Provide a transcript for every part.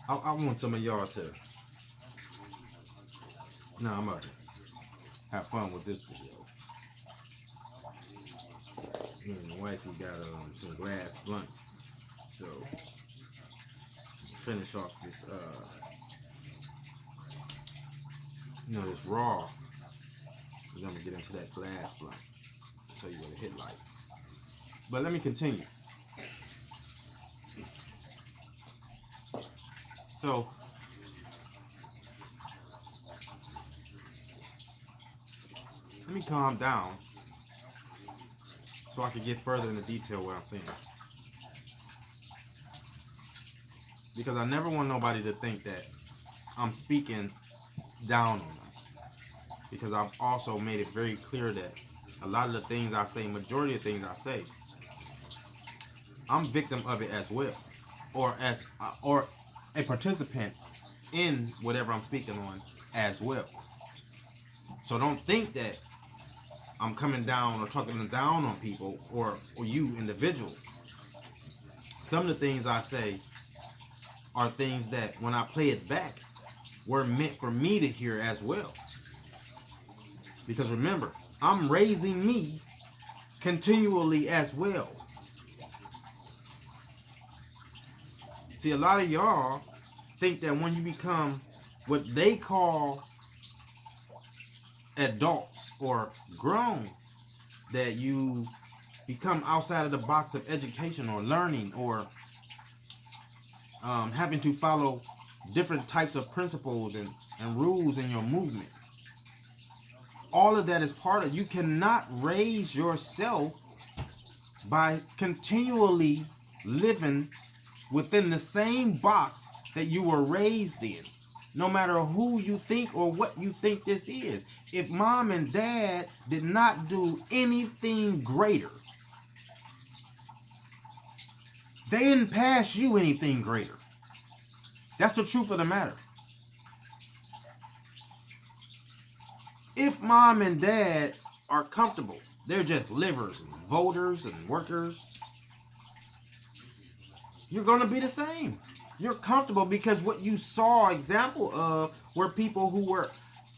I want some of y'all to. No, I'm about to have fun with this video. Me and the wife, we got some glass blunts. So finish off this this raw. We're gonna get into that glass blunt. Show you what it hit like. But let me continue. So let me calm down so I can get further into detail what I'm saying. Because I never want nobody to think that I'm speaking down on them. Because I've also made it very clear that a lot of the things I say, majority of things I say, I'm victim of it as well, or a participant in whatever I'm speaking on as well. So don't think that I'm coming down or talking down on people or you individual. Some of the things I say are things that when I play it back were meant for me to hear as well. Because remember, I'm raising me continually as well. See, a lot of y'all think that when you become what they call adults or grown, that you become outside of the box of education or learning or having to follow different types of principles and rules in your movement. All of that is part of, you cannot raise yourself by continually living within the same box that you were raised in, no matter who you think or what you think this is. If mom and dad did not do anything greater, they didn't pass you anything greater. That's the truth of the matter. If mom and dad are comfortable, they're just livers and voters and workers, you're going to be the same. You're comfortable because what you saw example of were people who were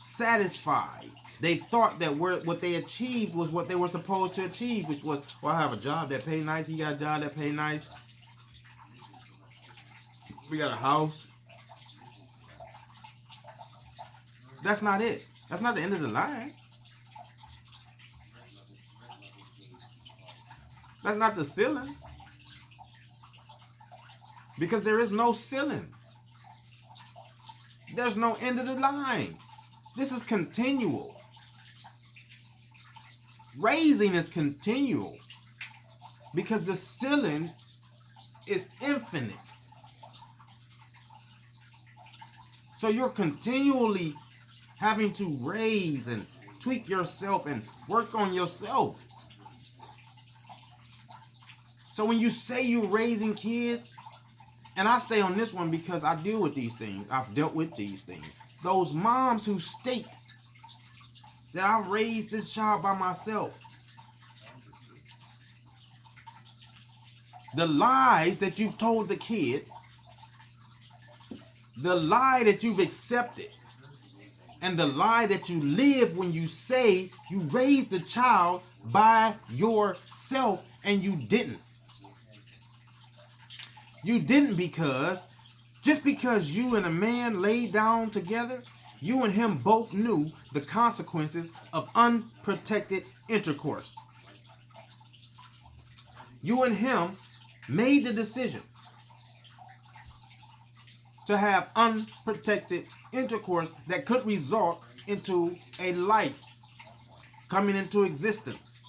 satisfied. They thought that what they achieved was what they were supposed to achieve, which was, well, I have a job that pays nice. He got a job that pays nice. We got a house. That's not it. That's not the end of the line. That's not the ceiling. Because there is no ceiling. There's no end of the line. This is continual. Raising is continual. Because the ceiling is infinite. So you're continually having to raise and tweak yourself and work on yourself. So when you say you're raising kids, and I stay on this one because I deal with these things. I've dealt with these things. Those moms who state that I raised this child by myself. The lies that you've told the kid, the lie that you've accepted, and the lie that you live when you say you raised the child by yourself and you didn't. You didn't because just because you and a man laid down together, you and him both knew the consequences of unprotected intercourse. You and him made the decision to have unprotected intercourse that could result into a life coming into existence.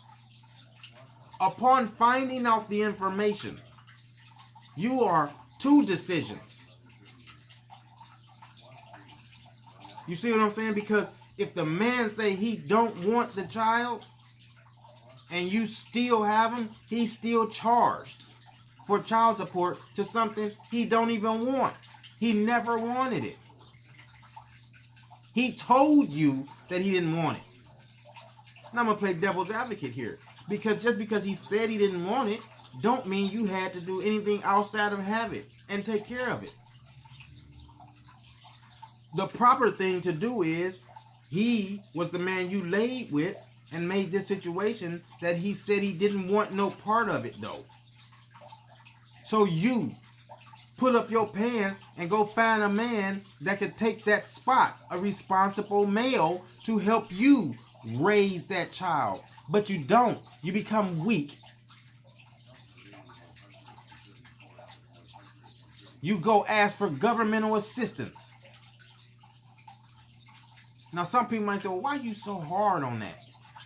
Upon finding out the information, you are two decisions. You see what I'm saying? Because if the man say he don't want the child and you still have him, he's still charged for child support to something he don't even want. He never wanted it. He told you that he didn't want it. Now I'm going to play devil's advocate here. Because just because he said he didn't want it, don't mean you had to do anything outside of have it and take care of it. The proper thing to do is, he was the man you laid with and made this situation that he said he didn't want no part of it though. So you put up your pants and go find a man that could take that spot, a responsible male to help you raise that child. But you don't. You become weak. You go ask for governmental assistance. Now some people might say, well, why are you so hard on that?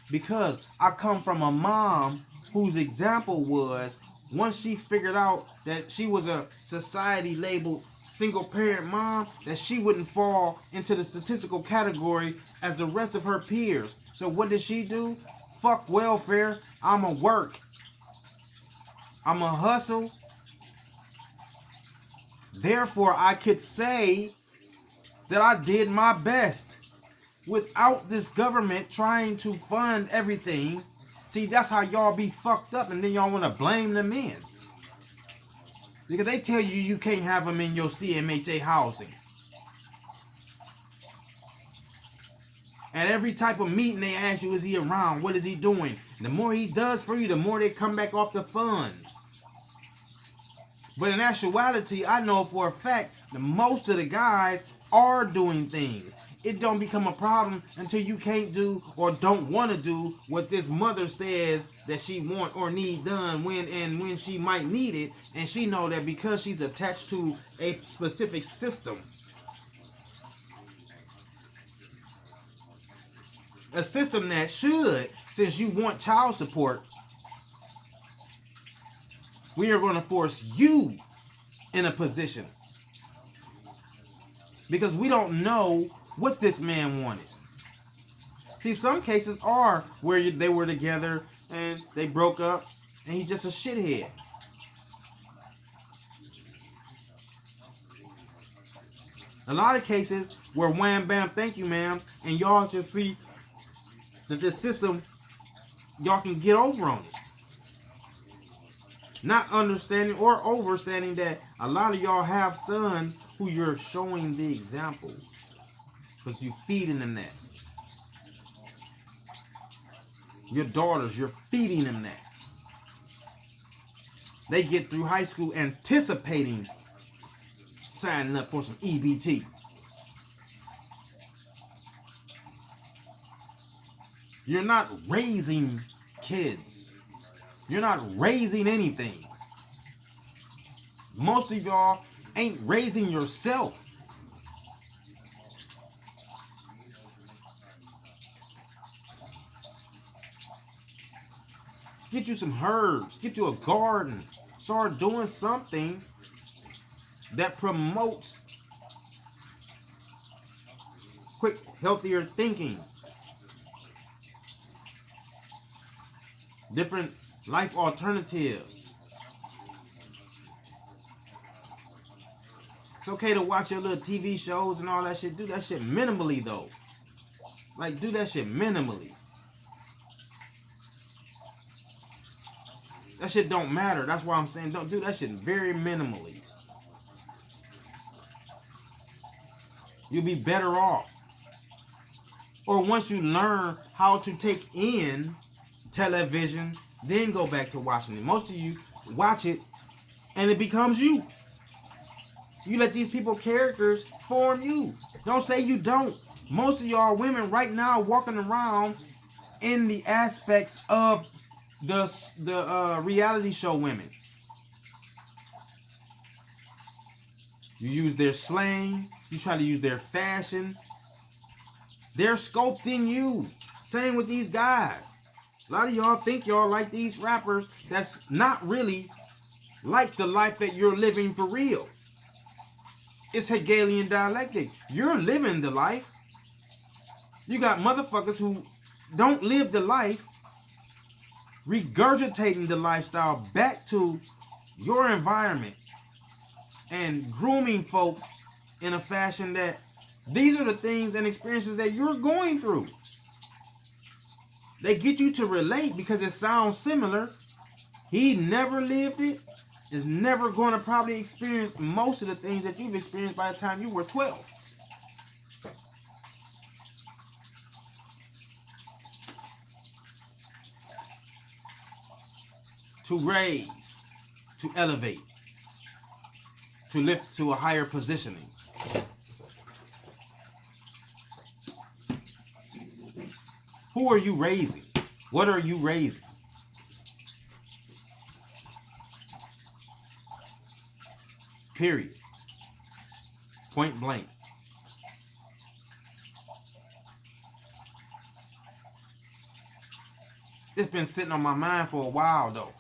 Because I come from a mom whose example was, once she figured out that she was a society labeled single parent mom, that she wouldn't fall into the statistical category as the rest of her peers. So what did she do? Fuck welfare. I'ma work. I'ma hustle. Therefore, I could say that I did my best without this government trying to fund everything. See, that's how y'all be fucked up, and then y'all want to blame the men. Because they tell you you can't have them in your CMHA housing. At every type of meeting they ask you, is he around? What is he doing? And the more he does for you, the more they come back off the funds. But in actuality, I know for a fact that most of the guys are doing things. It don't become a problem until you can't do or don't want to do what this mother says that she want or need done when she might need it. And she know that because she's attached to a specific system, a system that should, since you want child support, we are going to force you in a position. Because we don't know what this man wanted. See, some cases are where they were together and they broke up and he's just a shithead. A lot of cases where wham bam thank you ma'am, and y'all just see that this system, y'all can get over on it. Not understanding or overstanding that a lot of y'all have sons who you're showing the example. Because you're feeding them that. Your daughters, you're feeding them that. They get through high school anticipating signing up for some EBT. You're not raising kids. You're not raising anything. Most of y'all ain't raising yourself. Get you some herbs. Get you a garden. Start doing something that promotes quick, healthier thinking. Different life alternatives. It's okay to watch your little TV shows and all that shit. Do that shit minimally though. Like, do that shit minimally. That shit don't matter. That's why I'm saying don't do that shit very minimally. You'll be better off. Or once you learn how to take in television, then go back to watching it. Most of you watch it and it becomes you. You let these people characters form you. Don't say you don't. Most of y'all women right now walking around in the aspects of the reality show women. You use their slang. You try to use their fashion. They're sculpting you. Same with these guys. A lot of y'all think y'all like these rappers that's not really like the life that you're living for real. It's Hegelian dialectic. You're living the life. You got motherfuckers who don't live the life, regurgitating the lifestyle back to your environment and grooming folks in a fashion that these are the things and experiences that you're going through. They get you to relate because it sounds similar. He never lived it, is never going to probably experience most of the things that you've experienced by the time you were 12. to raise, to elevate, to lift to a higher positioning. Who are you raising? What are you raising? Period. Point blank. It's been sitting on my mind for a while though,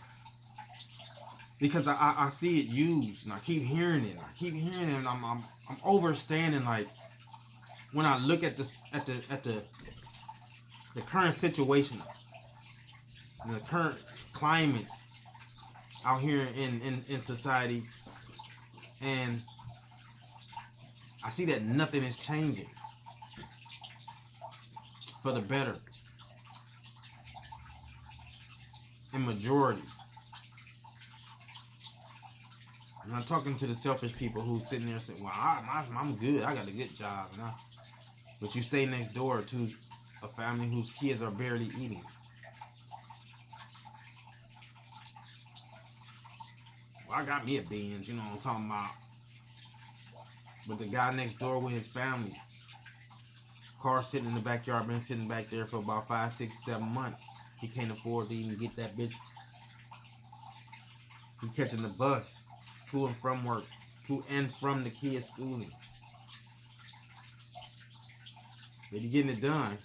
because I see it used and I keep hearing it. And I'm overstanding, like, when I look at the current situation, the current climates out here in society, and I see that nothing is changing for the better in majority. I'm not talking to the selfish people who sitting there saying, well, I'm good, I got a good job, but you stay next door to a family whose kids are barely eating. Well, I got me a Benz, you know what I'm talking about. But the guy next door with his family, car sitting in the backyard, been sitting back there for about 5, 6, 7 months. He can't afford to even get that bitch. He catching the bus to and from work, to and from the kids' schooling. But he getting it done,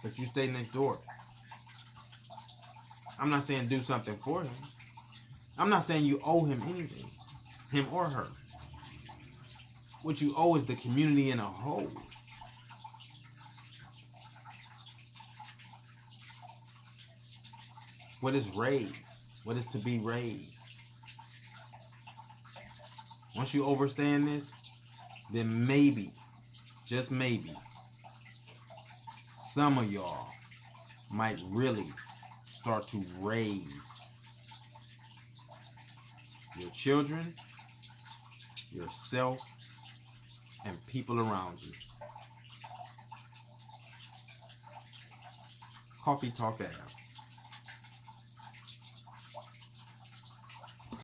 but you stay next door. I'm not saying do something for him. I'm not saying you owe him anything, him or her. What you owe is the community in a whole. What is raised? What is to be raised? Once you understand this, then maybe, just maybe, some of y'all might really start to raise your children, yourself, and people around you. Coffee Talk Ave.